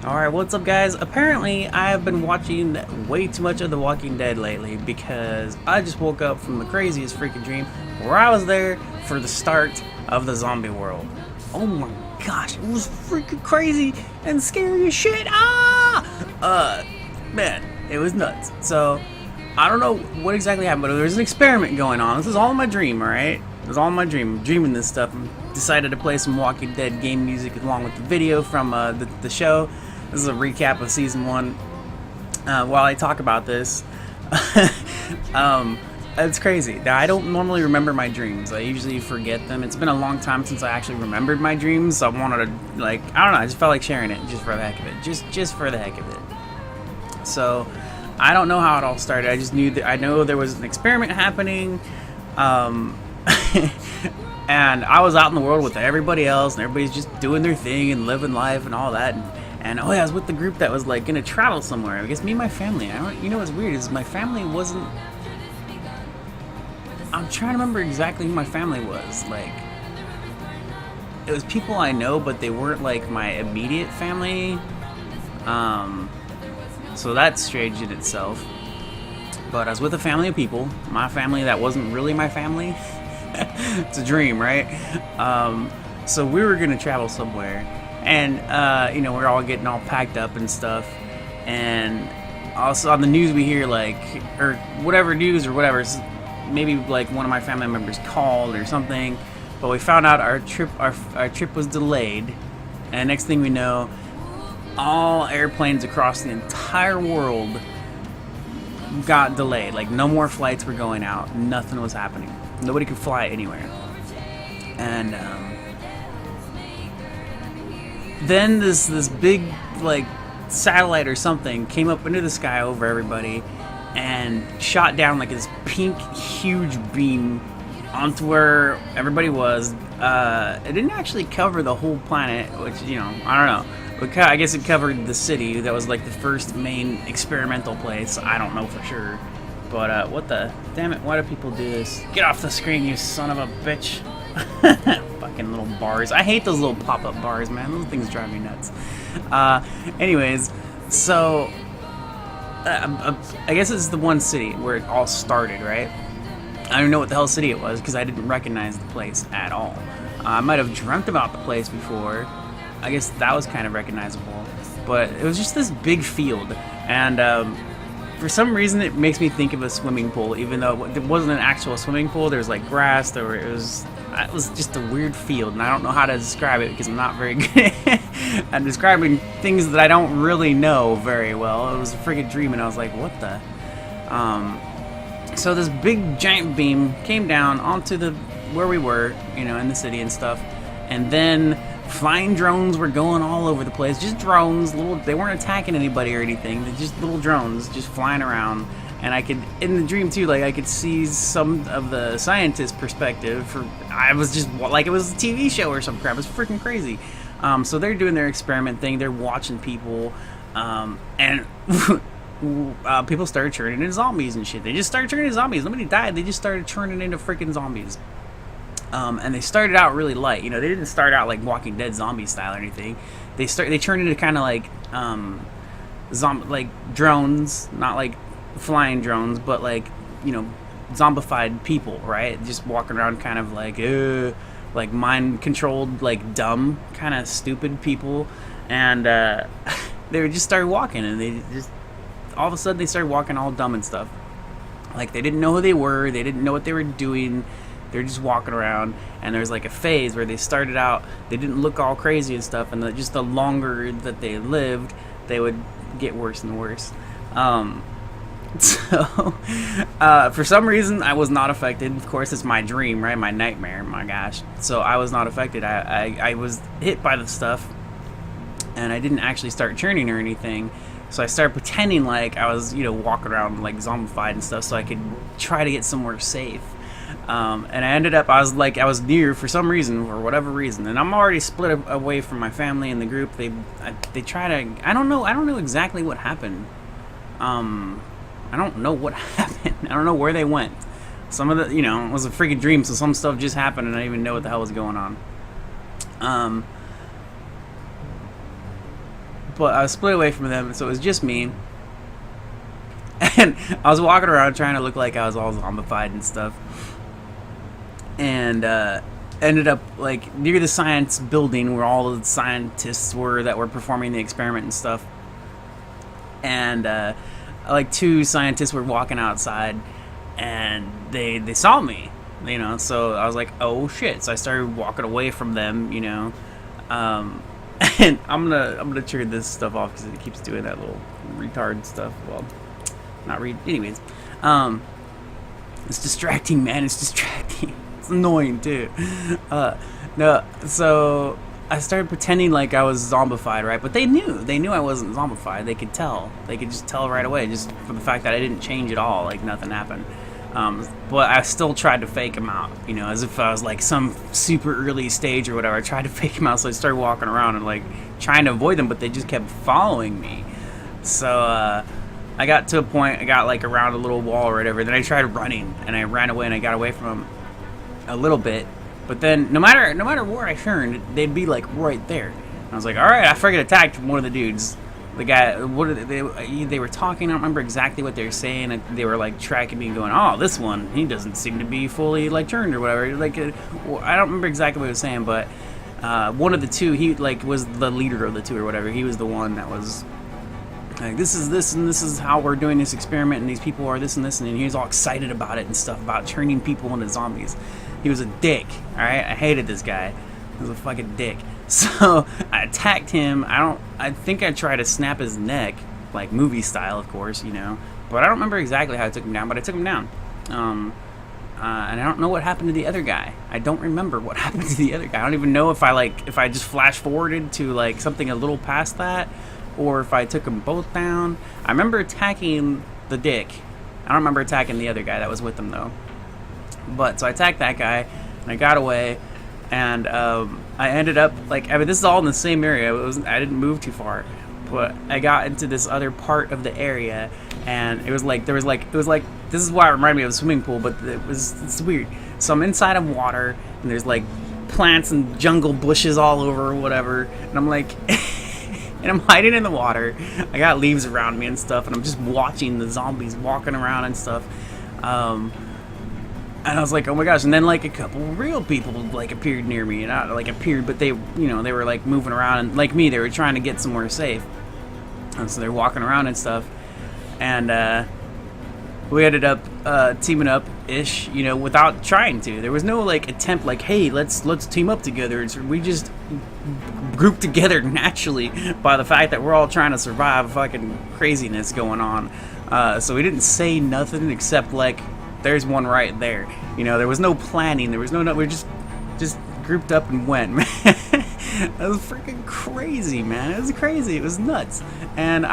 Alright, what's up guys? Apparently I have been watching way too much of The Walking Dead lately because I just woke up from the craziest freaking dream where I was there for the start of the zombie world. Oh my gosh, it was freaking crazy and scary as shit. Man, it was nuts. So, I don't know what exactly happened, but there was an experiment going on. This is all in my dream, alright? It was all in my dream. I'm dreaming this stuff. I decided to play some Walking Dead game music along with the video from the show. This is a recap of season 1. While I talk about this, it's crazy. Now, I don't normally remember my dreams. I usually forget them. It's been a long time since I actually remembered my dreams. So I wanted to, I don't know, I just felt like sharing it just for the heck of it. Just for the heck of it. So, I don't know how it all started. I just knew that I know there was an experiment happening. And I was out in the world with everybody else, and everybody's just doing their thing and living life and all that. And oh yeah, I was with the group that was like gonna travel somewhere. I guess me and my family. You know what's weird is my family wasn't. I'm trying to remember exactly who my family was. Like, it was people I know, but they weren't like my immediate family. So that's strange in itself. But I was with a family of people. My family that wasn't really my family. It's a dream, right? So we were gonna travel somewhere. And, we're all getting all packed up and stuff. And also on the news we hear, or whatever news or whatever, maybe like one of my family members called or something. But we found out our trip was delayed. And next thing we know, all airplanes across the entire world got delayed. Like, no more flights were going out. Nothing was happening. Nobody could fly anywhere. And, then this big, satellite or something came up into the sky over everybody and shot down, this pink, huge beam onto where everybody was. It didn't actually cover the whole planet, which, I don't know. But I guess it covered the city. That was, the first main experimental place. I don't know for sure. But, what the... Damn it, why do people do this? Get off the screen, you son of a bitch. Fucking little bars. I hate those little pop-up bars, man. Those things drive me nuts. Anyways, so I guess it's the one city where it all started, right? I don't know what the hell city it was because I didn't recognize the place at all. I might have dreamt about the place before. I guess that was kind of recognizable, but it was just this big field, and for some reason it makes me think of a swimming pool, even though it wasn't an actual swimming pool. There was grass. It was just a weird field, and I don't know how to describe it because I'm not very good at describing things that I don't really know very well. It was a freaking dream, and I was like, what the? So this big giant beam came down onto where we were, in the city and stuff, and then flying drones were going all over the place. Just drones, they weren't attacking anybody or anything. They're just little drones just flying around. And I could, in the dream too, I could see some of the scientist perspective. I was just like it was a TV show or some crap. It was freaking crazy. So they're doing their experiment thing. They're watching people, and people started turning into zombies and shit. They just started turning into zombies. Nobody died. They just started turning into freaking zombies. And they started out really light. They didn't start out like Walking Dead zombie style or anything. They turned into kind of like drones, not like flying drones, but zombified people, right? Just walking around kind of like mind controlled, dumb, kind of stupid people. And they just started walking, and they just all of a sudden they started walking all dumb and stuff. Like, they didn't know who they were, they didn't know what they were doing. They're just walking around, and there's a phase where they started out, they didn't look all crazy and stuff, and just the longer that they lived, they would get worse and worse. So, for some reason, I was not affected. Of course, it's my dream, right? My nightmare, my gosh. So I was not affected. I was hit by the stuff, and I didn't actually start churning or anything. So I started pretending like I was, walking around zombified and stuff, so I could try to get somewhere safe. And I ended up, I was near for some reason, for whatever reason, and I'm already split away from my family and the group. They try to, I don't know exactly what happened. I don't know what happened. I don't know where they went. Some of the, it was a freaking dream, so some stuff just happened and I didn't even know what the hell was going on. but I was split away from them, so it was just me. And I was walking around trying to look like I was all zombified and stuff. And ended up like near the science building where all the scientists were that were performing the experiment and stuff. And like 2 scientists were walking outside, and they saw me, you know. So I was like, oh shit! So I started walking away from them, you know. And I'm gonna turn this stuff off because it keeps doing that little retard stuff. Well, not read. Anyways, it's distracting, man. It's distracting. It's annoying too. No, so I started pretending like I was zombified, right? But they knew I wasn't zombified. They could tell. They could just tell right away, just for the fact that I didn't change at all. Like nothing happened. But I still tried to fake him out, you know, as if I was like some super early stage or whatever. I tried to fake him out, so I started walking around and like trying to avoid them, but they just kept following me. So I got to a point, I got like around a little wall or whatever. Then I tried running, and I ran away, and I got away from them a little bit. But then no matter where I turned, they'd be like right there. And I was like, all right, I freaking attacked one of the dudes. The guy, they were talking. I don't remember exactly what they were saying. They were like tracking me and going, oh, this one, he doesn't seem to be fully like turned or whatever. Like, I don't remember exactly what he was saying, but one of the 2, he like was the leader of the 2 or whatever. He was the one that was like, this is this, and this is how we're doing this experiment, and these people are this and this, and he was all excited about it and stuff, about turning people into zombies. He was a dick, alright? I hated this guy. He was a fucking dick. So I attacked him. I think I tried to snap his neck, like movie style, of course, you know. But I don't remember exactly how I took him down, but I took him down. And I don't know what happened to the other guy. I don't remember what happened to the other guy. I don't even know if I just flash forwarded to like something a little past that, or if I took them both down. I remember attacking the dick. I don't remember attacking the other guy that was with him though. But so I attacked that guy, and I got away, and I ended up like, I mean, this is all in the same area. I didn't move too far, but I got into this other part of the area, and it was like this is why it reminded me of a swimming pool, but it's weird. So I'm inside of water, and there's like plants and jungle bushes all over or whatever, and I'm like. And I'm hiding in the water. I got leaves around me and stuff, and I'm just watching the zombies walking around and stuff. And I was like, oh my gosh. And then like a couple real people like appeared near me, and not like appeared, but they, you know, they were like moving around, and like me, they were trying to get somewhere safe. And so they're walking around and stuff. And we ended up teaming up ish, you know, without trying to. There was no like attempt like, hey, let's team up together. We just grouped together naturally by the fact that we're all trying to survive fucking craziness going on. So we didn't say nothing except like, there's one right there. You know, there was no planning. There was no we just grouped up and went, man. That was freaking crazy, man. It was crazy. It was nuts. And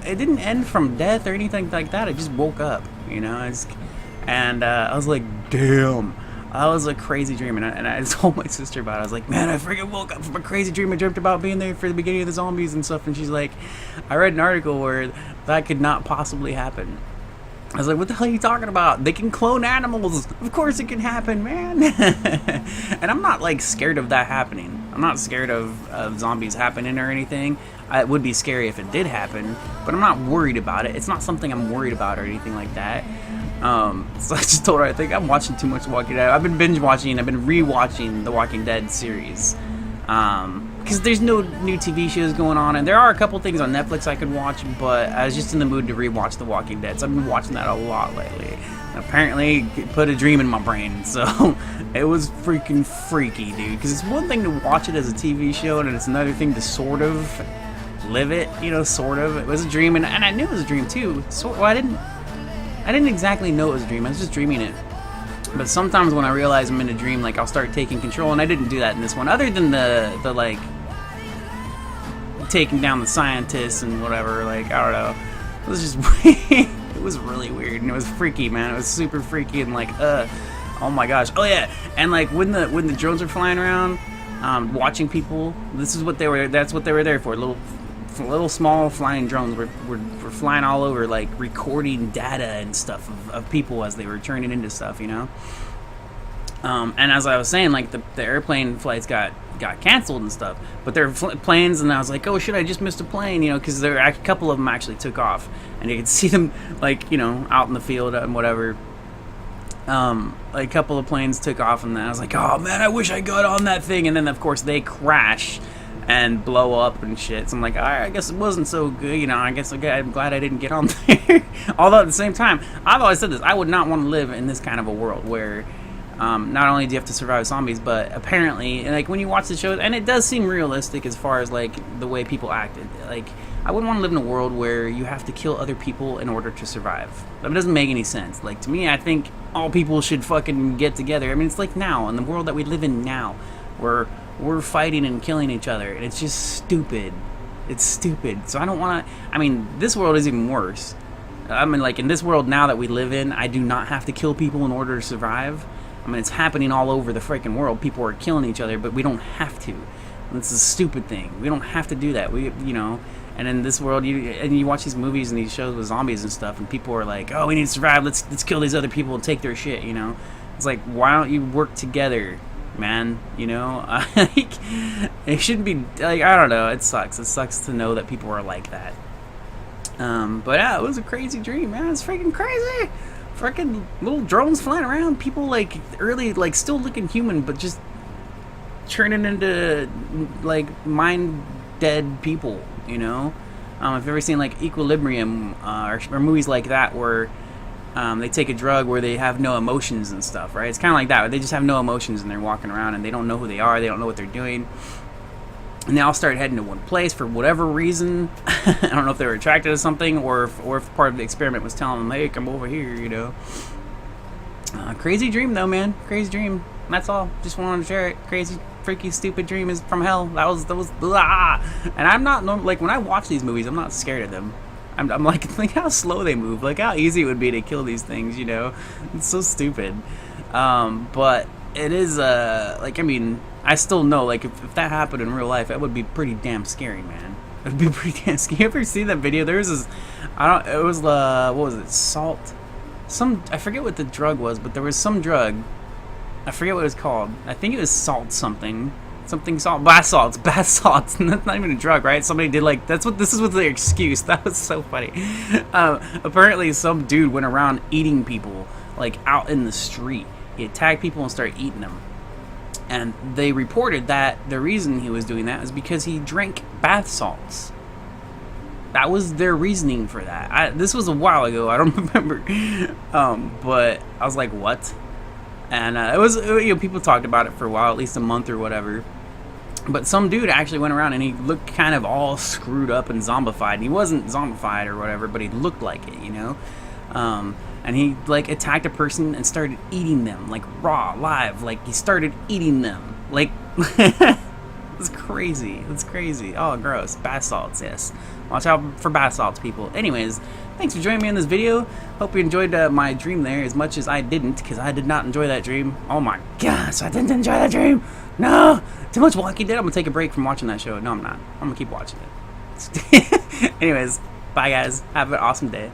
it didn't end from death or anything like that. I just woke up, you know. I was like, damn. That was a crazy dream. And I told my sister about it. I was like, man, I freaking woke up from a crazy dream. I dreamt about being there for the beginning of the zombies and stuff. And she's like, I read an article where that could not possibly happen. I was like, what the hell are you talking about? They can clone animals. Of course it can happen, man. And I'm not, like, scared of that happening. I'm not scared of zombies happening or anything. It would be scary if it did happen, but I'm not worried about it. It's not something I'm worried about or anything like that. So I just told her, I think I'm watching too much Walking Dead. I've been binge watching, I've been re-watching the Walking Dead series. Because there's no new TV shows going on, and there are a couple things on Netflix I could watch, but I was just in the mood to rewatch The Walking Dead, so I've been watching that a lot lately. And apparently, it put a dream in my brain, so it was freaking freaky, dude. Because it's one thing to watch it as a TV show, and it's another thing to sort of live it, you know, sort of. It was a dream, and I knew it was a dream too. Well, I didn't exactly know it was a dream. I was just dreaming it. But sometimes when I realize I'm in a dream, like, I'll start taking control, and I didn't do that in this one. Other than the like, taking down the scientists and whatever, like, I don't know. It was just, it was really weird, and it was freaky, man. It was super freaky, and like, oh my gosh. Oh yeah, and like, when the drones were flying around, watching people, that's what they were there for. Little small flying drones were flying all over, like recording data and stuff of people as they were turning into stuff, you know. And as I was saying, like the airplane flights got canceled and stuff, but they're planes, and I was like, oh shit, I just missed a plane, because a couple of them actually took off, and you could see them like out in the field and whatever. Like a couple of planes took off, and then I was like, oh man, I wish I got on that thing, and then of course they crash and blow up and shit. So I'm like, all right, I guess it wasn't so good, I guess I'm glad I didn't get on there. Although at the same time, I've always said this, I would not want to live in this kind of a world where not only do you have to survive zombies, but apparently, like when you watch the show, and it does seem realistic as far as like the way people acted. Like, I wouldn't want to live in a world where you have to kill other people in order to survive. That doesn't make any sense. Like, to me, I think all people should fucking get together. I mean, it's like now, in the world that we live in now, where we're fighting and killing each other, and it's just stupid. It's stupid. So I don't want to. I mean, this world is even worse. I mean, like in this world now that we live in, I do not have to kill people in order to survive. I mean, it's happening all over the freaking world. People are killing each other, but we don't have to. It's a stupid thing. We don't have to do that. And in this world, you watch these movies and these shows with zombies and stuff, and people are like, "Oh, we need to survive. Let's kill these other people and take their shit." It's like, why don't you work together, man? Like, it shouldn't be like, I don't know. It sucks. It sucks to know that people are like that. But yeah, it was a crazy dream, man. It's freaking crazy. Freaking little drones flying around, people like early, like still looking human, but just turning into like mind dead people. If you've ever seen like Equilibrium or movies like that where they take a drug where they have no emotions and stuff, right? It's kind of like that. They just have no emotions and they're walking around and they don't know who they are. They don't know what they're doing. And they all started heading to one place for whatever reason. I don't know if they were attracted to something or if part of the experiment was telling them, hey, come over here, Crazy dream, though, man. Crazy dream. That's all. Just wanted to share it. Crazy, freaky, stupid dream is from hell. That was blah. And I'm not, like, when I watch these movies, I'm not scared of them. I'm like how slow they move. Like, how easy it would be to kill these things, It's so stupid. But it is, like, I mean, I still know, like, if that happened in real life, that would be pretty damn scary, man. It would be pretty damn scary. You ever see that video? There's this, it was, what was it, salt? I forget what the drug was, but there was some drug. I forget what it was called. I think it was salt something salt, bath salts. That's not even a drug, right? Somebody did like, this is what their excuse. That was so funny. Apparently some dude went around eating people, like, out in the street. He attacked people and started eating them. And they reported that the reason he was doing that was because he drank bath salts. That was their reasoning for that. This was a while ago. I don't remember. But I was like, what? And it was, people talked about it for a while, at least a month or whatever. But some dude actually went around and he looked kind of all screwed up and zombified. And he wasn't zombified or whatever, but he looked like it, And he, like, attacked a person and started eating them, like, raw, live. Like, he started eating them. Like, it's crazy. It's crazy. Oh, gross. Bath salts, yes. Watch out for bath salts, people. Anyways, thanks for joining me in this video. Hope you enjoyed my dream there as much as I didn't, because I did not enjoy that dream. Oh, my gosh, I didn't enjoy that dream. No. Too much Walking Dead. I'm going to take a break from watching that show. No, I'm not. I'm going to keep watching it. Anyways, bye, guys. Have an awesome day.